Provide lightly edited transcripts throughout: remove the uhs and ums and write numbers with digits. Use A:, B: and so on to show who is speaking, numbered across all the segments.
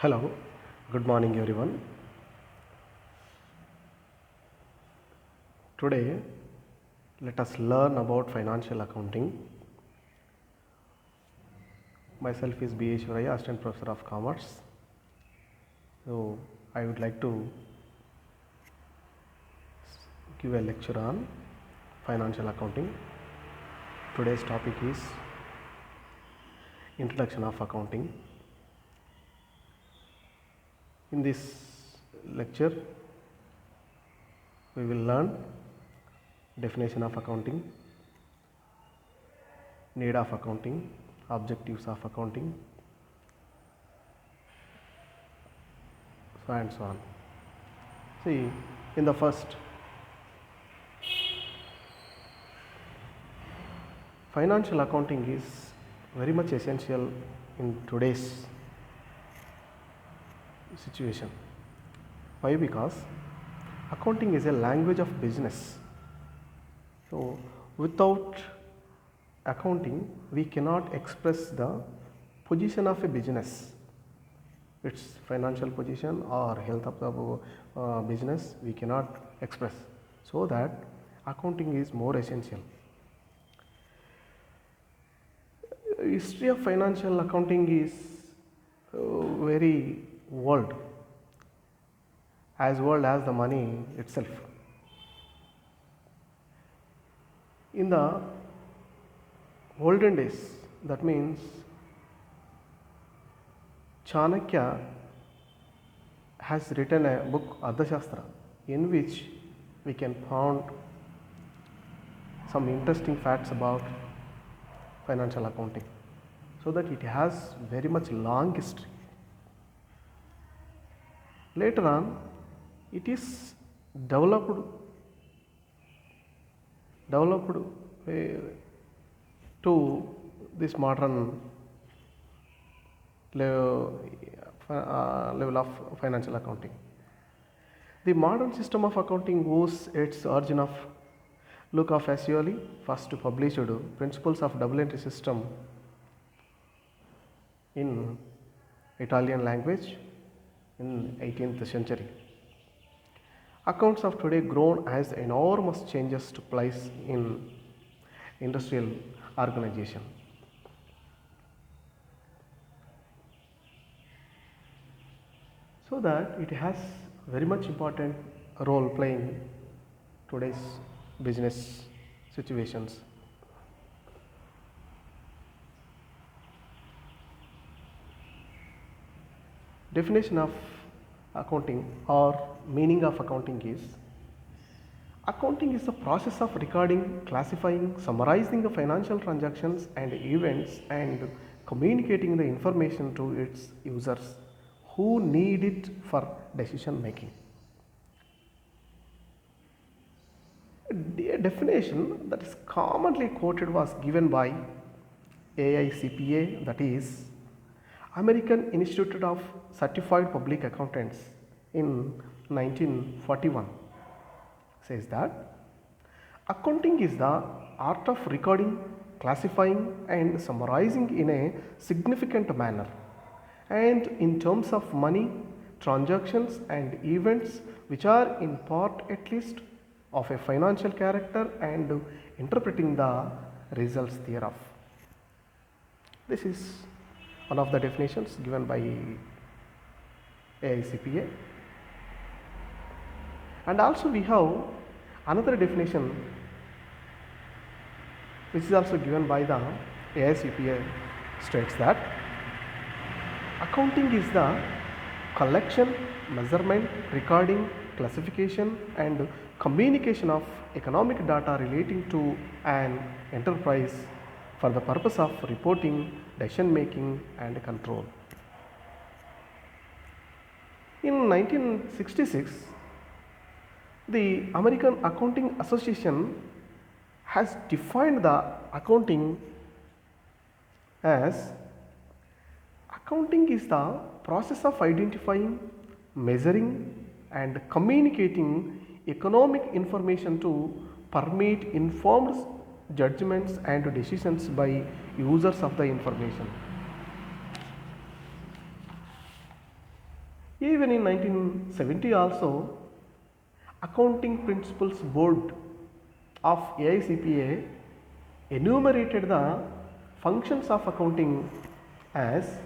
A: Hello, good morning everyone. Today, let us learn about financial accounting. Myself is B. Ishwaraya, Assistant Professor of Commerce. So, I would like to give a lecture on financial accounting. Today's topic is Introduction of Accounting. In this lecture, we will learn definition of accounting, need of accounting, objectives of accounting, so and so on. See, in the first, financial accounting is very much essential in today's situation. Why? Because accounting is a language of business. So, without accounting, we cannot express the position of a business, its financial position or health of the business, we cannot express. So that accounting is more essential. History of financial accounting is very old as the money itself. In the olden days, that means Chanakya has written a book Ardhashastra, in which we can find some interesting facts about financial accounting, so that it has very much long history. Later on, it is developed to this modern level of financial accounting. The modern system of accounting owes its origin of Luca Fascioli, first published Principles of Double Entry System in Italian language in 18th century. Accounts of today grown as enormous changes took place in industrial organization. So that it has very much important role playing today's business situations. Definition of accounting or meaning of accounting is: accounting is the process of recording, classifying, summarizing the financial transactions and events and communicating the information to its users who need it for decision making. A definition that is commonly quoted was given by AICPA, that is American Institute of Certified Public Accountants, in 1941. Says that accounting is the art of recording, classifying and summarizing in a significant manner and in terms of money, transactions and events which are in part at least of a financial character and interpreting the results thereof. This is one of the definitions given by AICPA. And also we have another definition which is also given by the AICPA, states that accounting is the collection, measurement, recording, classification and communication of economic data relating to an enterprise for the purpose of reporting, decision making and control. In 1966, the American Accounting Association has defined the accounting as: accounting is the process of identifying, measuring and communicating economic information to permit informed judgments and decisions by users of the information. Even in 1970 also, Accounting Principles Board of AICPA enumerated the functions of accounting as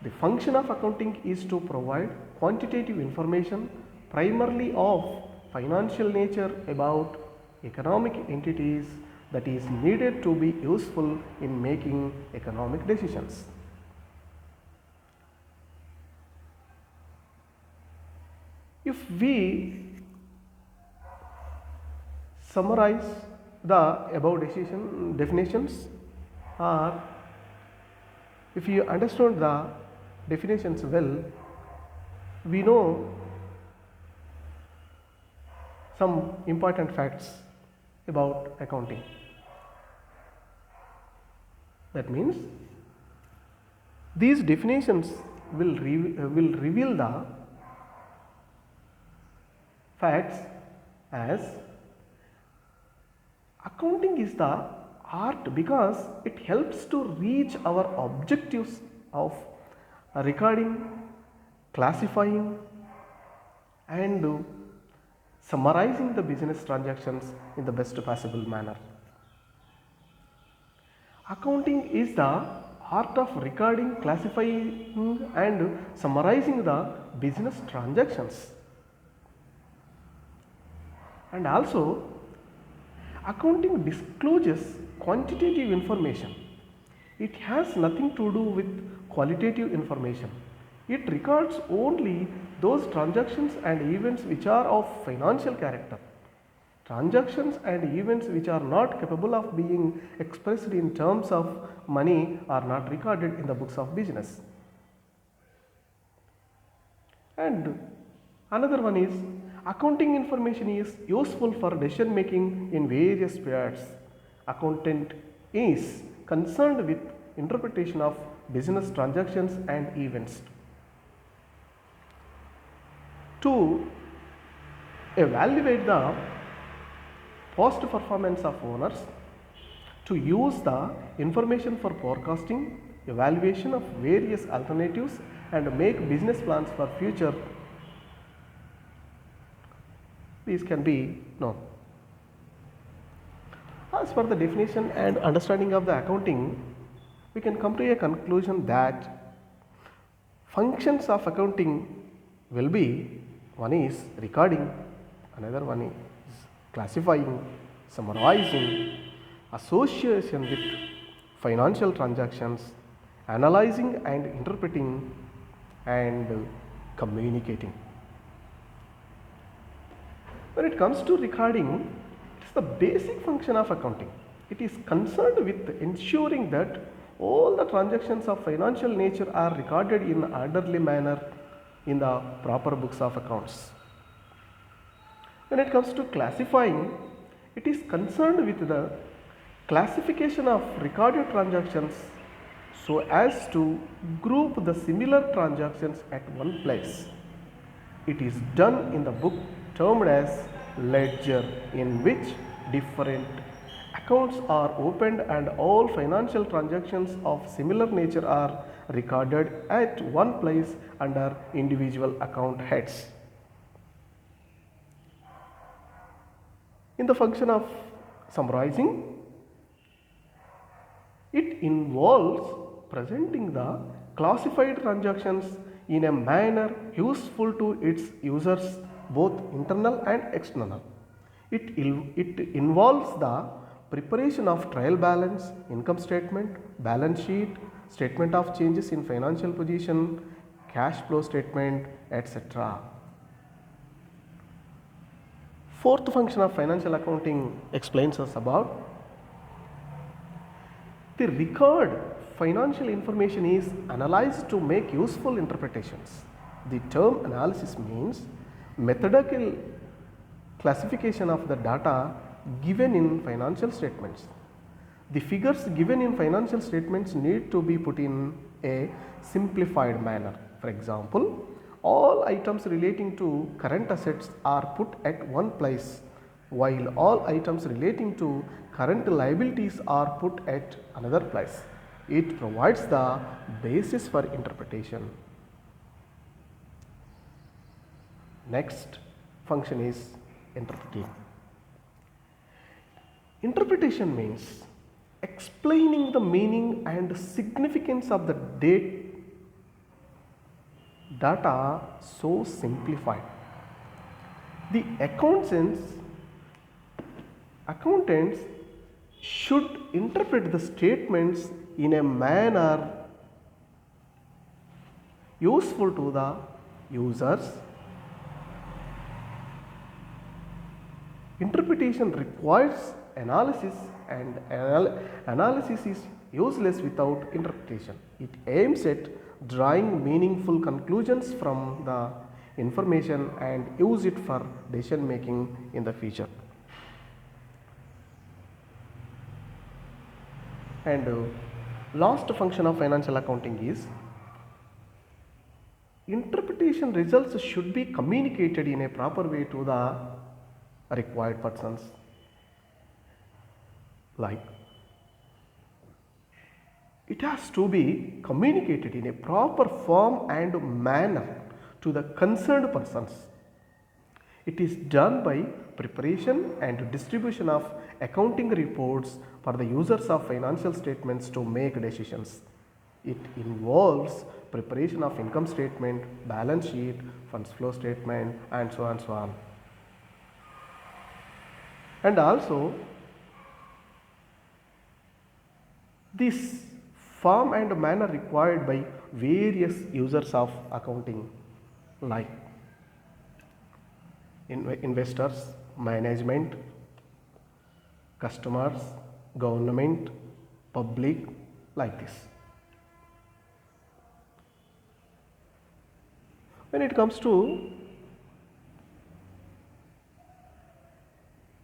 A: the function of accounting is to provide quantitative information primarily of financial nature about economic entities that is needed to be useful in making economic decisions. If we summarize the above definitions, or if you understand the definitions well, we know some important facts about accounting. That means these definitions will reveal the facts as accounting is the art because it helps to reach our objectives of recording, classifying and summarizing the business transactions in the best possible manner. Accounting is the art of recording, classifying and summarizing the business transactions. And also, accounting discloses quantitative information. It has nothing to do with qualitative information. It records only those transactions and events which are of financial character. Transactions and events which are not capable of being expressed in terms of money are not recorded in the books of business. And another one is accounting information is useful for decision making in various spheres. Accountant is concerned with interpretation of business transactions and events. To evaluate the past performance of owners, to use the information for forecasting, evaluation of various alternatives and make business plans for future, these can be known. As per the definition and understanding of the accounting, we can come to a conclusion that functions of accounting will be, one is recording, another one is classifying, summarizing, association with financial transactions, analyzing and interpreting and communicating. When it comes to recording, it is the basic function of accounting. It is concerned with ensuring that all the transactions of financial nature are recorded in an orderly manner in the proper books of accounts. When it comes to classifying, it is concerned with the classification of recorded transactions so as to group the similar transactions at one place. It is done in the book termed as ledger, in which different accounts are opened and all financial transactions of similar nature are recorded at one place under individual account heads. In the function of summarizing, it involves presenting the classified transactions in a manner useful to its users, both internal and external. It involves the preparation of trial balance, income statement, balance sheet, statement of changes in financial position, cash flow statement, etc. Fourth function of financial accounting explains us about the record financial information is analyzed to make useful interpretations. The term analysis means methodical classification of the data given in financial statements. The figures given in financial statements need to be put in a simplified manner. For example, all items relating to current assets are put at one place, while all items relating to current liabilities are put at another place. It provides the basis for interpretation. Next function is interpreting. Interpretation means explaining the meaning and significance of the data so simplified. The accountants should interpret the statements in a manner useful to the users. Interpretation requires analysis, and analysis is useless without interpretation. It aims at drawing meaningful conclusions from the information and use it for decision making in the future. And last function of financial accounting is interpretation results should be communicated in a proper way to the required persons. Like, it has to be communicated in a proper form and manner to the concerned persons. It is done by preparation and distribution of accounting reports for the users of financial statements to make decisions. It involves preparation of income statement, balance sheet, funds flow statement, and so on and so on. And also, this form and manner required by various users of accounting, like investors, management, customers, government, public, like this. When it comes to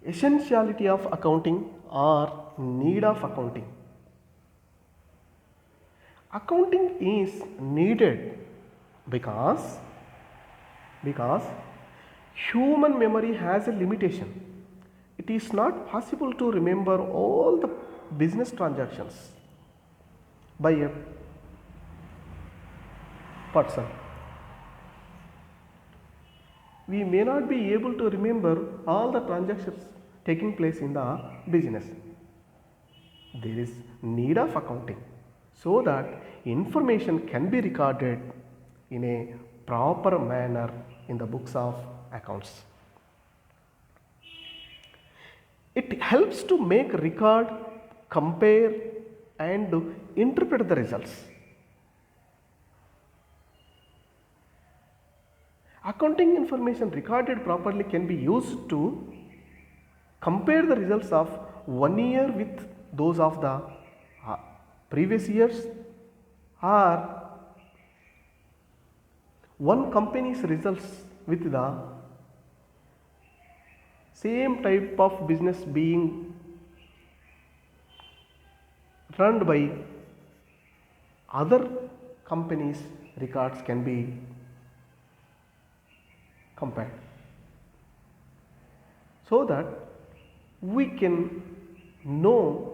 A: essentiality of accounting or need of accounting, accounting is needed because human memory has a limitation. It is not possible to remember all the business transactions by a person. We may not be able to remember all the transactions taking place in the business. There is need of accounting so that information can be recorded in a proper manner in the books of accounts. It helps to make record, compare, and interpret the results. Accounting information recorded properly can be used to compare the results of 1 year with those of the previous years, or one company's results with the same type of business being run by other companies' records can be compared, so that we can know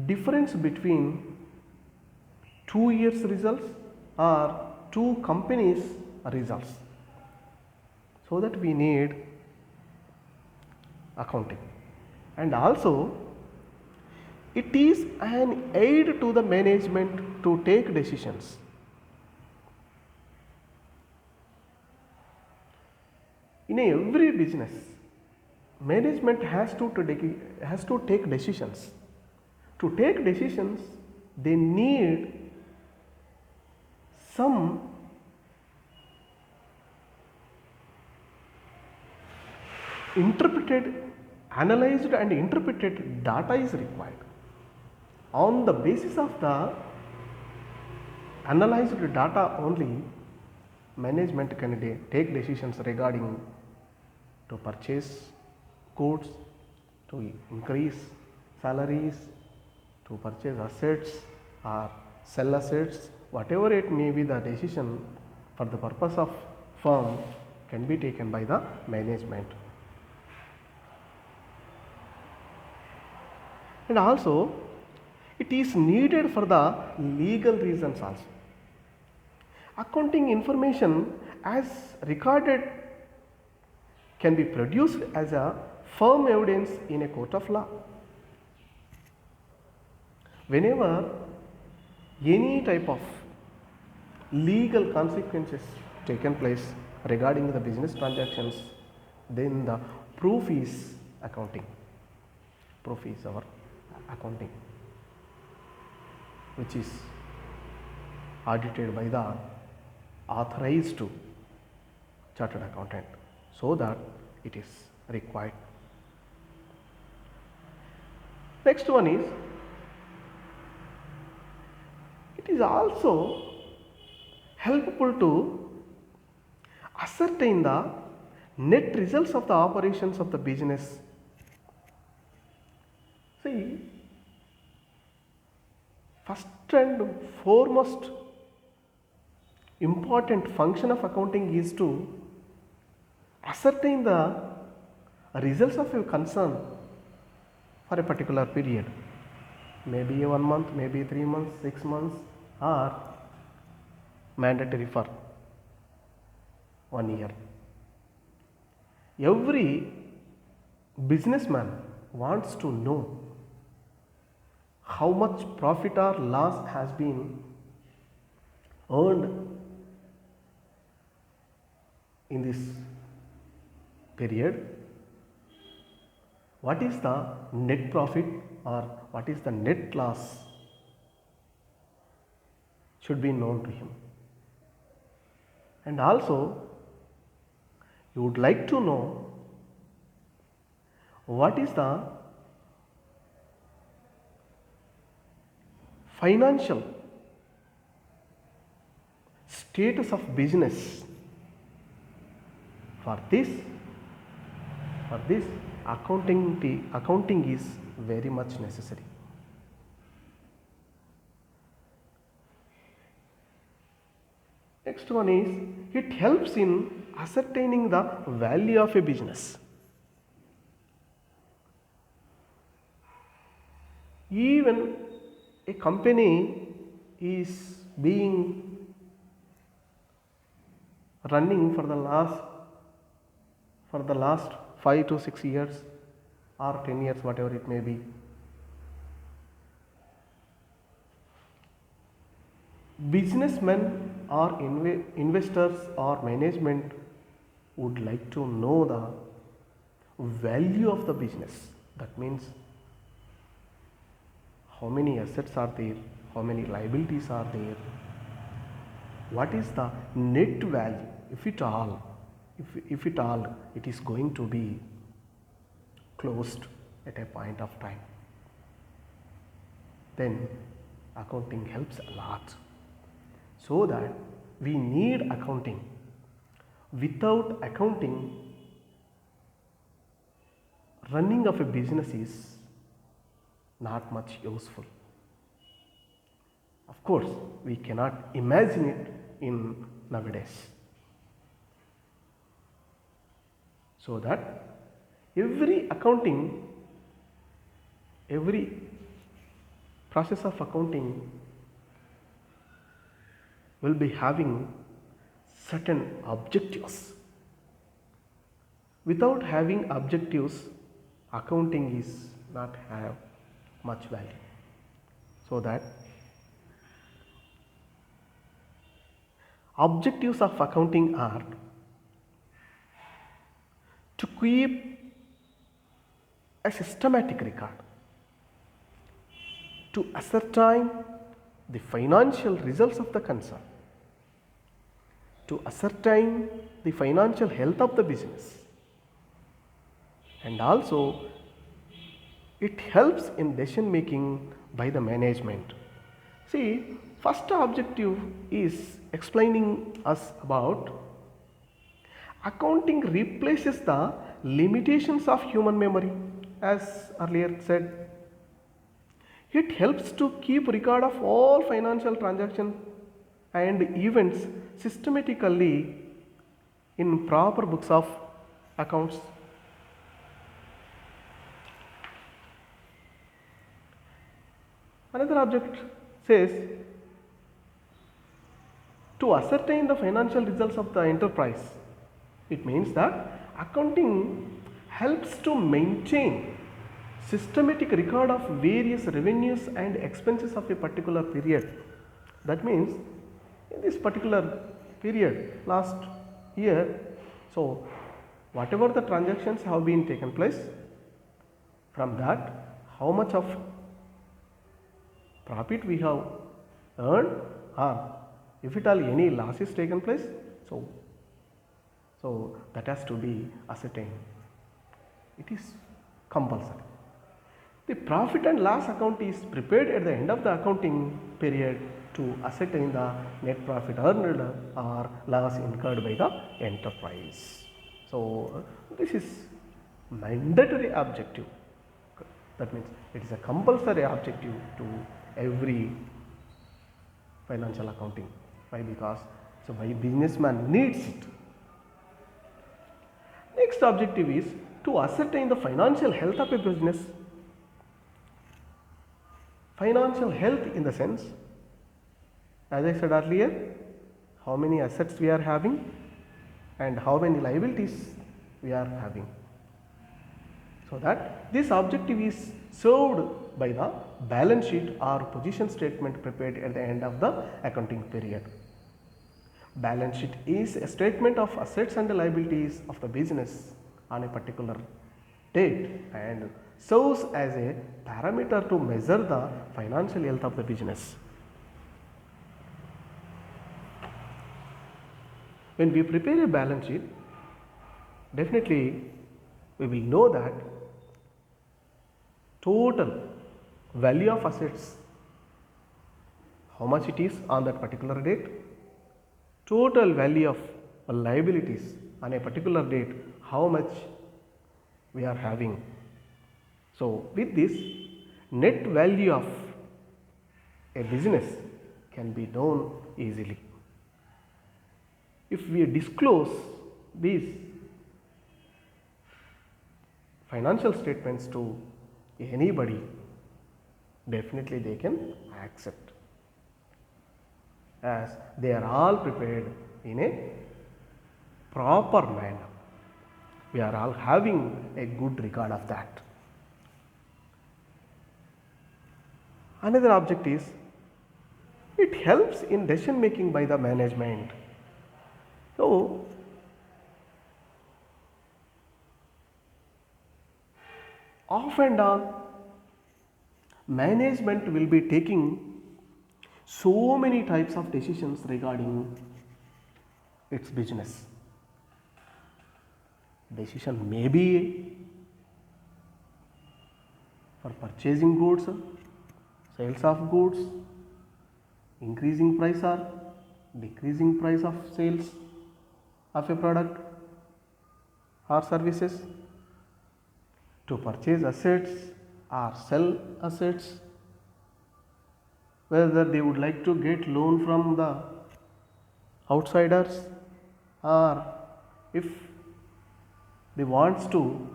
A: difference between 2 years results or 2 companies results. So that we need accounting. And also, it is an aid to the management to take decisions. In every business, management has to take decisions. To take decisions, they need some analyzed and interpreted data is required. On the basis of the analyzed data only, management can take decisions regarding to purchase goods, to increase salaries, to purchase assets or sell assets, whatever it may be, the decision for the purpose of firm can be taken by the management. And also, it is needed for the legal reasons also. Accounting information as recorded can be produced as a firm evidence in a court of law. Whenever any type of legal consequences taken place regarding the business transactions, then the proof is accounting. Proof is our accounting, which is audited by the authorized chartered accountant, so that it is required. Next one is, it is also helpful to ascertain the net results of the operations of the business. See, first and foremost important function of accounting is to ascertain the results of your concern for a particular period, maybe 1 month, maybe 3 months, 6 months, or mandatory for 1 year. Every businessman wants to know how much profit or loss has been earned in this period, what is the net profit or what is the net loss should be known to him. And also you would like to know what is the financial status of business. For this accounting is very much necessary. Next one is, it helps in ascertaining the value of a business. Even a company is being running for the last 5 to 6 years or 10 years, whatever it may be. Businessmen or investors or management would like to know the value of the business. That means how many assets are there, how many liabilities are there, what is the net value, if at all it is going to be closed at a point of time. Then accounting helps a lot. So that we need accounting. Without accounting, running of a business is not much useful. Of course, we cannot imagine it in nowadays. So that every process of accounting will be having certain objectives. Without having objectives, accounting is not have much value. So that objectives of accounting are to keep a systematic record, to ascertain the financial results of the concern, to ascertain the financial health of the business, and also it helps in decision making by the management. See, first objective is explaining us about accounting replaces the limitations of human memory, as earlier said. It helps to keep record of all financial transactions and events systematically in proper books of accounts. Another object says to ascertain the financial results of the enterprise. It means that accounting helps to maintain systematic record of various revenues and expenses of a particular period. That means in this particular period last year, so whatever the transactions have been taken place, from that how much of profit we have earned, or if at all any loss is taken place, so that has to be ascertained. It is compulsory. The profit and loss account is prepared at the end of the accounting period to ascertain the net profit earned or loss incurred by the enterprise. So this is mandatory objective. That means it is a compulsory objective to every financial accounting. Why? Because why businessman needs it. Next objective is to ascertain the financial health of a business. Financial health in the sense, as I said earlier, how many assets we are having and how many liabilities we are having. So that this objective is served by the balance sheet or position statement prepared at the end of the accounting period. Balance sheet is a statement of assets and liabilities of the business on a particular date and serves as a parameter to measure the financial health of the business. When we prepare a balance sheet, definitely we will know that total value of assets, how much it is on that particular date, total value of liabilities on a particular date, how much we are having. So with this, net value of a business can be known easily. If we disclose these financial statements to anybody, definitely they can accept, as they are all prepared in a proper manner. We are all having a good record of that. Another object is it helps in decision making by the management. So off and on, management will be taking so many types of decisions regarding its business. Decision may be for purchasing goods, sales of goods, increasing price or decreasing price of sales of a product or services, to purchase assets or sell assets, whether they would like to get loan from the outsiders or if they wants to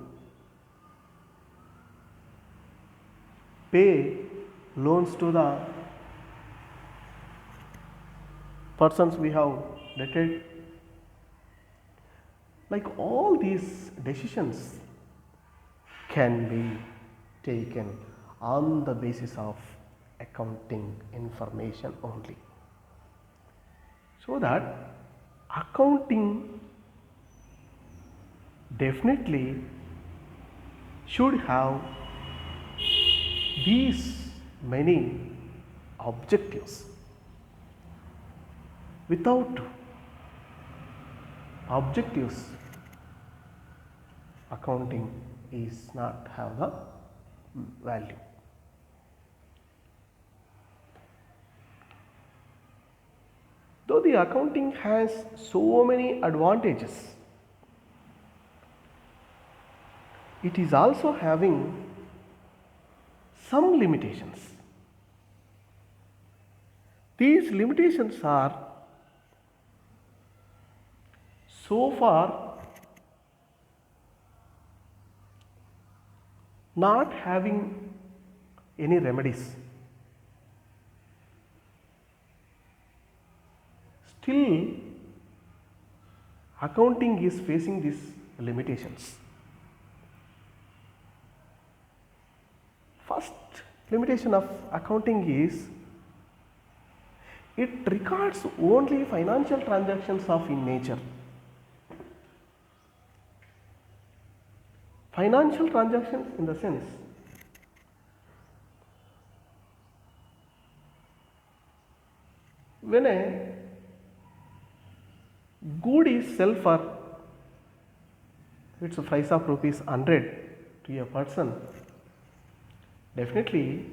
A: pay loans to the persons we have dated. Like all these decisions can be taken on the basis of accounting information only. So that accounting definitely should have these many objectives. Without objectives, accounting is not have the value. Though the accounting has so many advantages, it is also having some limitations. These limitations are so far not having any remedies. Still, accounting is facing these limitations. First limitation of accounting is it records only financial transactions of in nature. Financial transactions in the sense when a good is sell for its price of rupees 100 to a person, definitely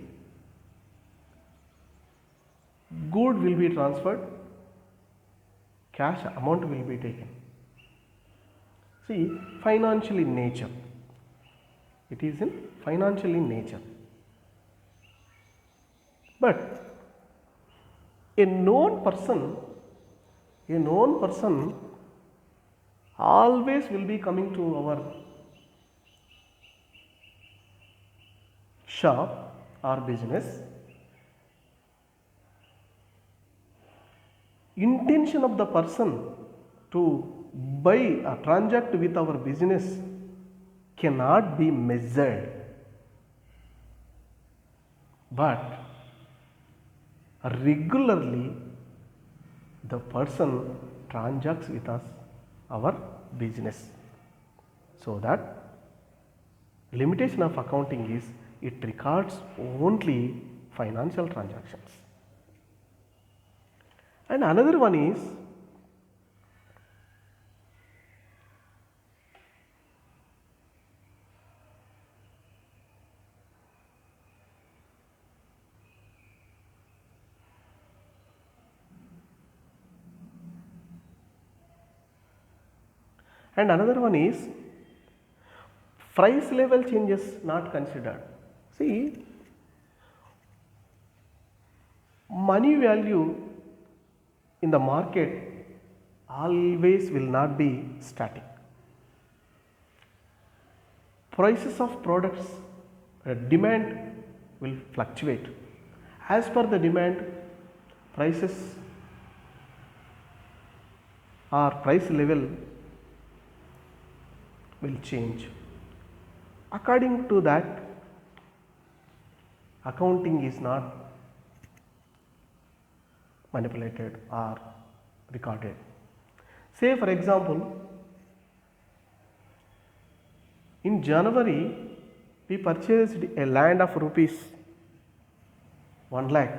A: good will be transferred, cash amount will be taken. See, financial in nature. It is in financial in nature. But a known person always will be coming to our shop or business. Intention of the person to buy or transact with our business cannot be measured, but regularly the person transacts with us our business. So that limitation of accounting is it records only financial transactions. And another one is price level changes not considered. See, money value in the market always will not be static. Prices of products, demand will fluctuate. As per the demand, prices or price level will change. According to that, accounting is not manipulated or recorded. Say for example, in January we purchased a land of rupees 1 lakh.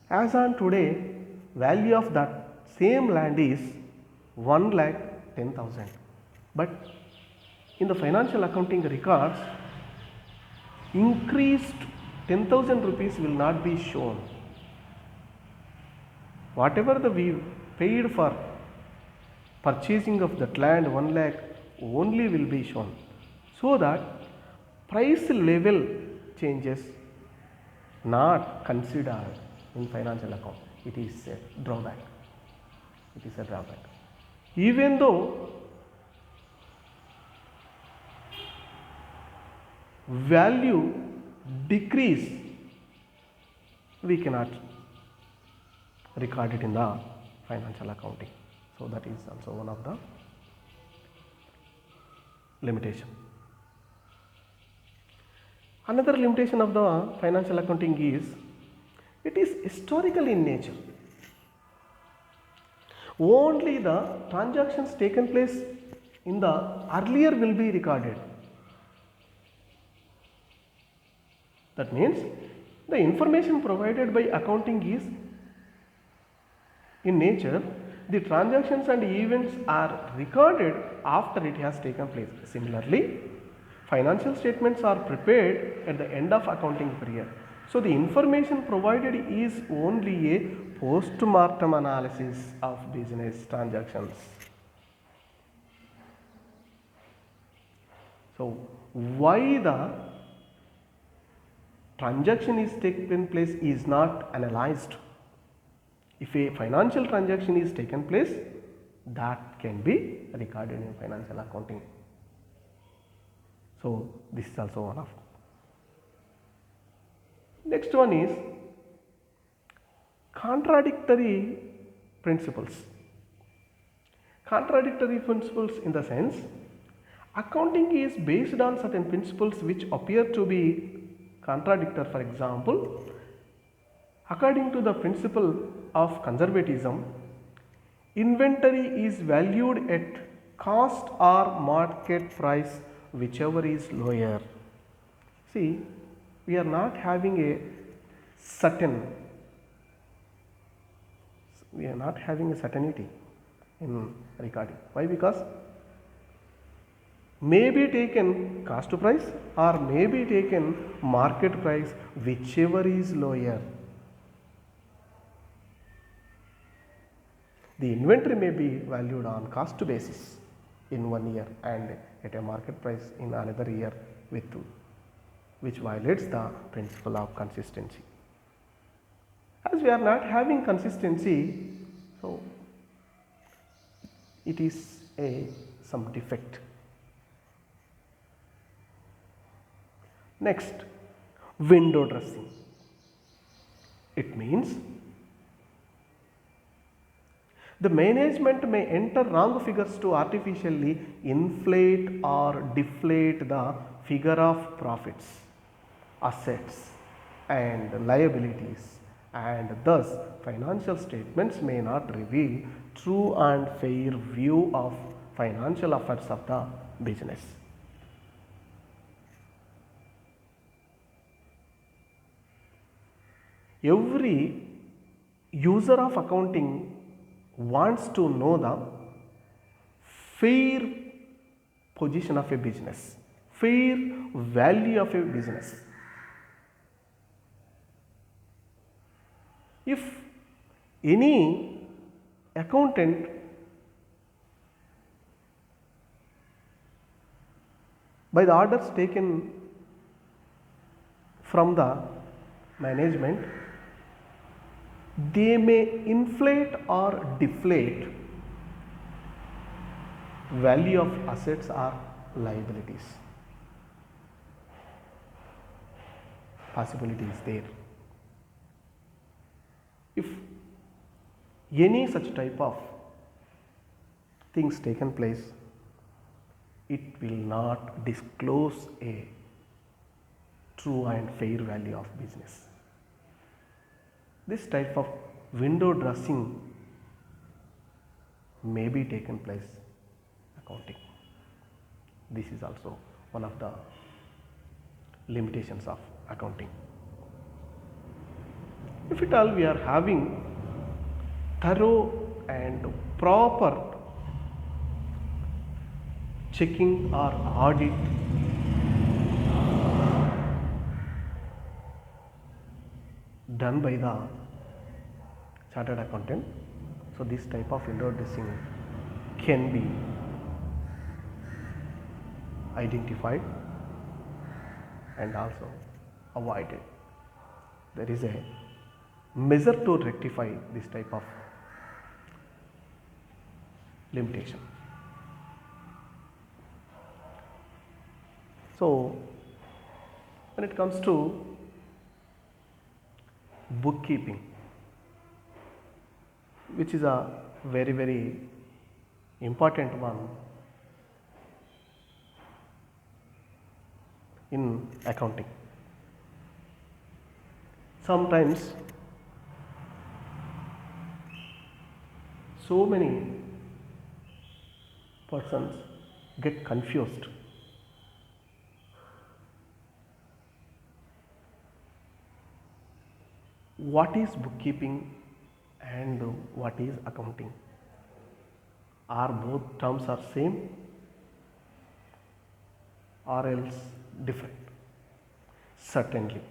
A: As on today, value of that same land is 1,10,000. But in the financial accounting records, increased 10,000 rupees will not be shown. Whatever we paid for purchasing of that land 1 lakh only will be shown, so that price level changes not considered in financial account. It is a drawback. It is a drawback. Even though value decrease, we cannot record it in the financial accounting. So that is also one of the limitation. Another limitation of the financial accounting is it is historical in nature. Only the transactions taken place in the earlier will be recorded. That means the information provided by accounting is in nature, the transactions and events are recorded after it has taken place. Similarly, financial statements are prepared at the end of accounting period. So the information provided is only a post-mortem analysis of business transactions. So why the transaction is taken place is not analyzed. If a financial transaction is taken place, that can be recorded in financial accounting. So this is also one of. Next one is contradictory principles. Contradictory principles in the sense accounting is based on certain principles which appear to be contradictory. For example, according to the principle of conservatism, inventory is valued at cost or market price, whichever is lower. See, we are not having a certainty in recording. Why? Because may be taken cost price or may be taken market price, whichever is lower. The inventory may be valued on cost basis in 1 year and at a market price in another year with 2, which violates the principle of consistency. As we are not having consistency, so it is some defect. Next, window dressing. It means the management may enter wrong figures to artificially inflate or deflate the figure of profits, assets and liabilities, and thus financial statements may not reveal true and fair view of financial affairs of the business. Every user of accounting wants to know the fair position of a business, fair value of a business. If any accountant by the orders taken from the management, they may inflate or deflate value of assets or liabilities. Possibility is there. If any such type of things taken place, it will not disclose a true and fair value of business. This type of window dressing may be taken place accounting. This is also one of the limitations of accounting. If at all we are having thorough and proper checking or audit done by the chartered accountant, so this type of window dressing can be identified and also avoided. There is a measure to rectify this type of limitation. So, when it comes to bookkeeping, which is a very, very important one in accounting. Sometimes so many persons get confused. What is bookkeeping and what is accounting? Are both terms are same or else different? Certainly,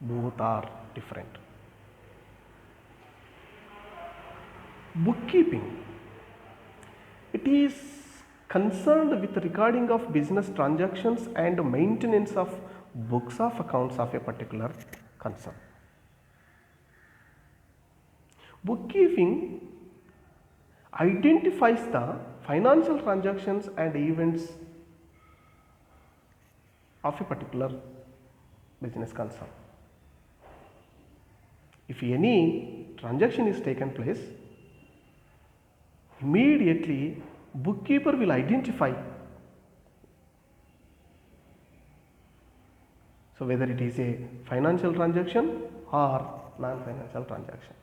A: both are different. Bookkeeping, it is concerned with recording of business transactions and maintenance of books of accounts of a particular concern. Bookkeeping identifies the financial transactions and events of a particular business concern. If any transaction is taken place, immediately bookkeeper will identify, so whether it is a financial transaction or non-financial transaction.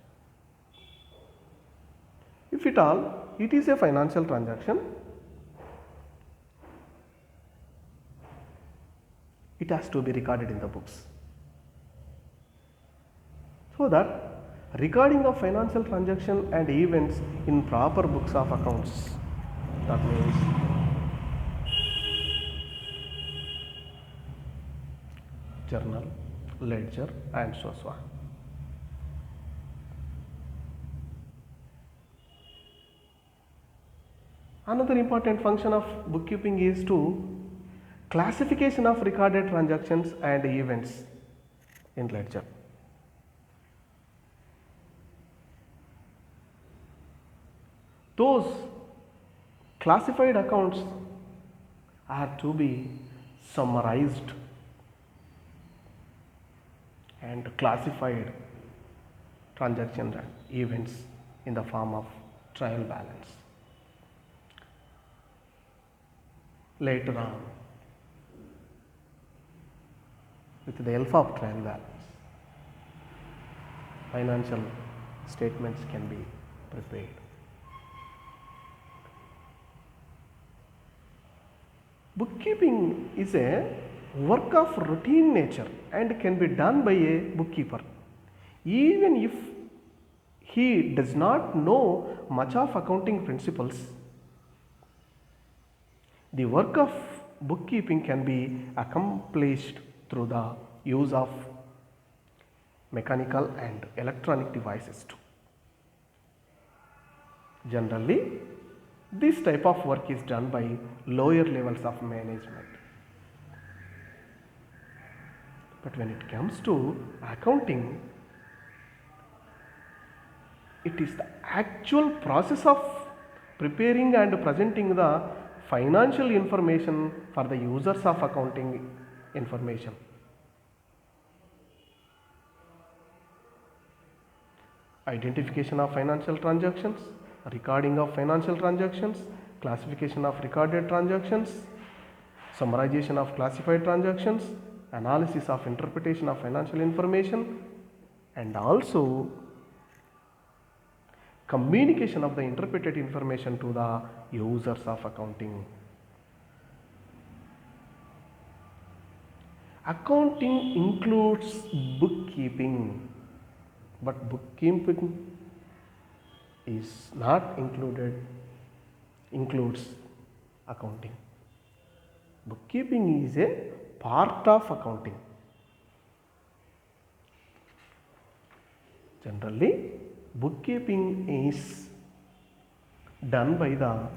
A: If at all it is a financial transaction, it has to be recorded in the books. So that recording of financial transaction and events in proper books of accounts, that means journal, ledger and so on. Another important function of bookkeeping is to classification of recorded transactions and events in ledger. Those classified accounts are to be summarized and classified transactions and events in the form of trial balance. Later on, with the help of trial balance, financial statements can be prepared. Bookkeeping is a work of routine nature and can be done by a bookkeeper even if he does not know much of accounting principles. The work of bookkeeping can be accomplished through the use of mechanical and electronic devices too. Generally, this type of work is done by lower levels of management. But when it comes to accounting, it is the actual process of preparing and presenting the financial information for the users of accounting information. Identification of financial transactions, recording of financial transactions, classification of recorded transactions, summarization of classified transactions, analysis of interpretation of financial information, and also communication of the interpreted information to the users of accounting. Accounting includes bookkeeping, but bookkeeping is not includes accounting. Bookkeeping is a part of accounting. Generally, bookkeeping is done by the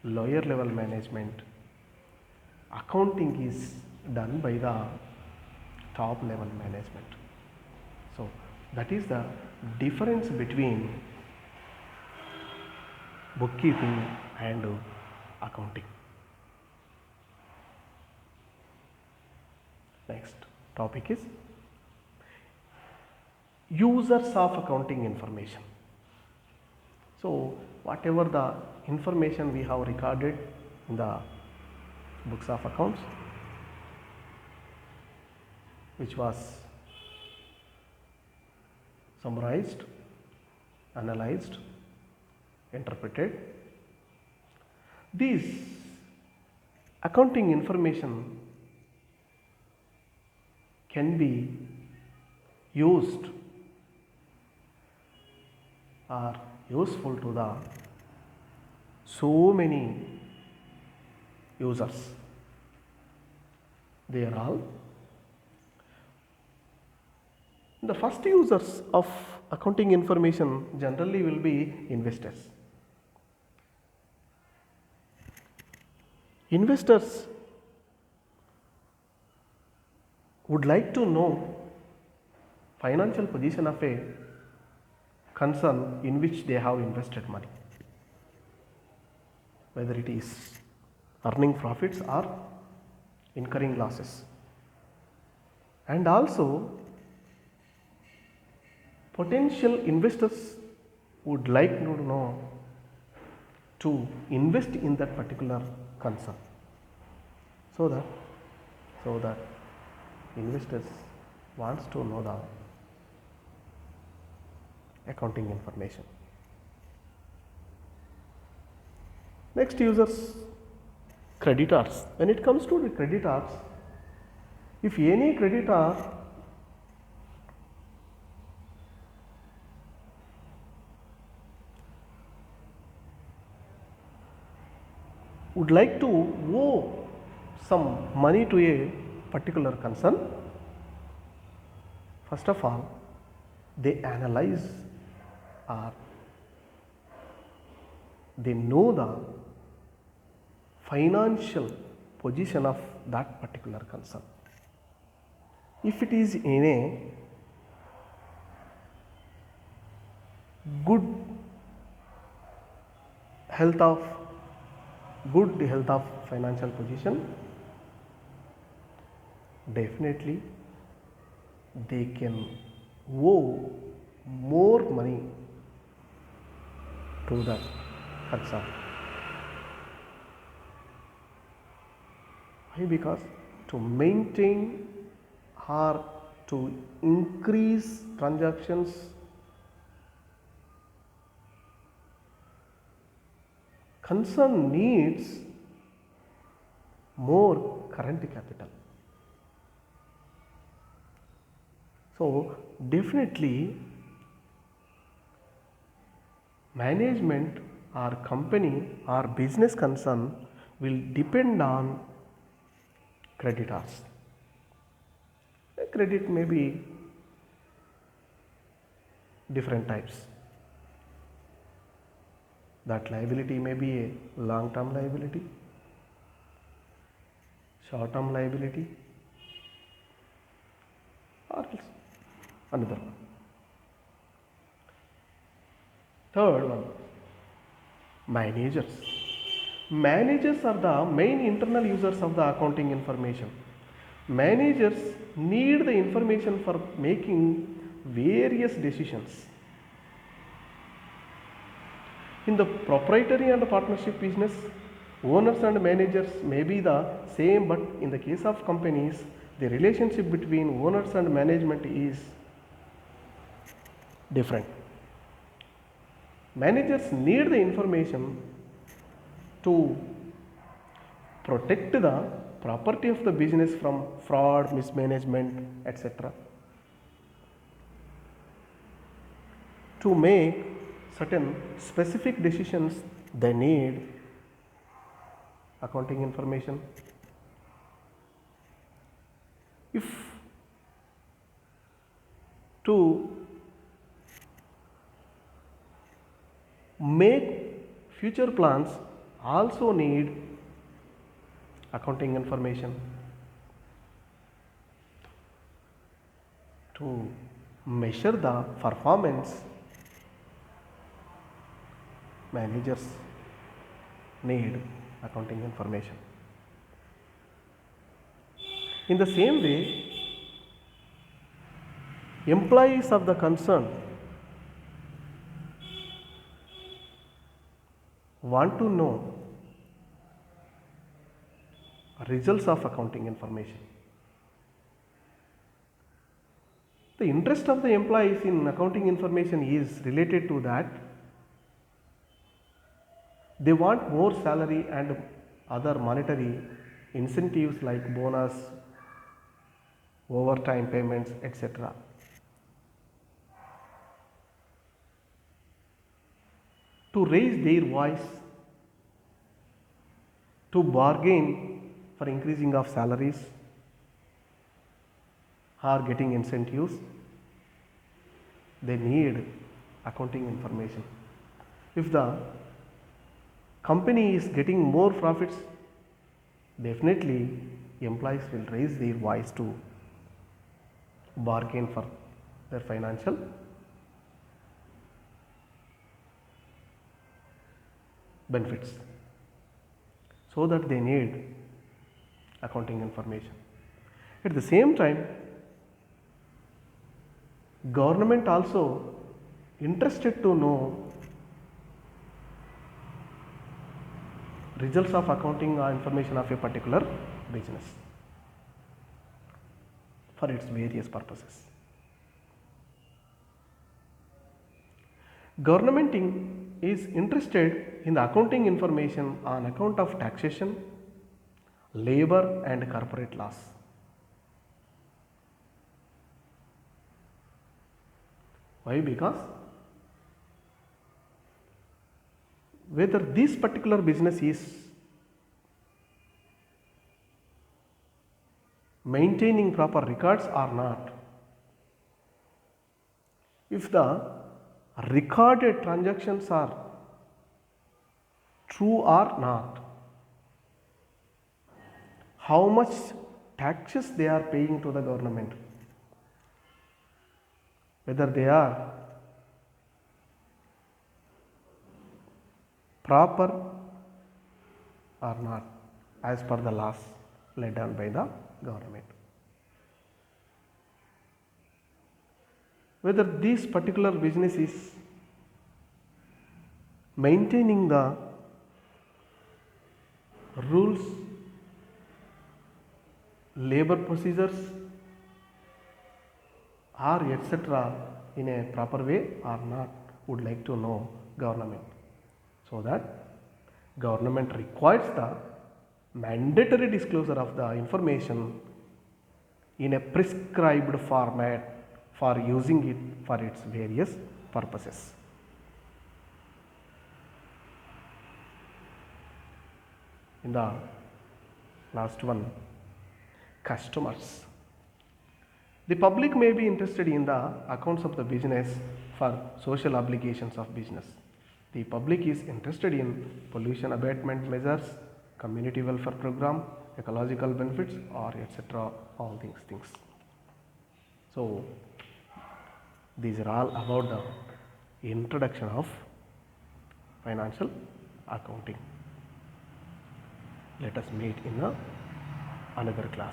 A: lower level management. Accounting is done by the top level management. So that is the difference between bookkeeping and accounting. Next topic is users of accounting information. So whatever the information we have recorded in the books of accounts, which was summarized, analyzed, interpreted, these accounting information can be used or useful to the so many users. They are all the first users of accounting information generally will be investors. Investors would like to know financial position of a concern in which they have invested money, whether it is earning profits or incurring losses. And also potential investors would like to know to invest in that particular concern, so that investors wants to know the accounting information. Next, users creditors. When it comes to the creditors, if any creditor would like to owe some money to a particular concern, first of all, they analyze or they know the financial position of that particular concern. If it is in a good health of financial position, definitely they can owe more money to that concern. Why? Because to maintain or to increase transactions, concern needs more current capital. So definitely management or company or business concern will depend on creditors. Credit may be different types. That liability may be a long-term liability, short-term liability, or else another one. Third one, managers. Managers are the main internal users of the accounting information. Managers need the information for making various decisions. In the proprietary and partnership business, owners and managers may be the same, but in the case of companies, the relationship between owners and management is different. Managers need the information to protect the property of the business from fraud, mismanagement, etc. To make certain specific decisions, they need accounting information. If to make future plans, also need accounting information. To measure the performance, managers need accounting information. In the same way, employees of the concern want to know results of accounting information. The interest of the employees in accounting information is related to that they want more salary and other monetary incentives like bonus, overtime payments, etc. To raise their voice, to bargain for increasing of salaries or getting incentives, they need accounting information. If the company is getting more profits, definitely employees will raise their voice to bargain for their financial benefits. So that they need accounting information. At the same time, government also interested to know results of accounting or information of a particular business for its various purposes. Government is interested in the accounting information on account of taxation, labor and corporate laws. Why? Because whether this particular business is maintaining proper records or not, if the recorded transactions are true or not, how much taxes they are paying to the government, whether they are proper or not as per the laws laid down by the government. Whether this particular business is maintaining the rules, labor procedures or etc. in a proper way or not, would like to know government. So that government requires the mandatory disclosure of the information in a prescribed format for using it for its various purposes. In the last one, customers. The public may be interested in the accounts of the business for social obligations of business. The public is interested in pollution abatement measures, community welfare program, ecological benefits or etc. all these things. So, these are all about the introduction of financial accounting. Let us meet in another class.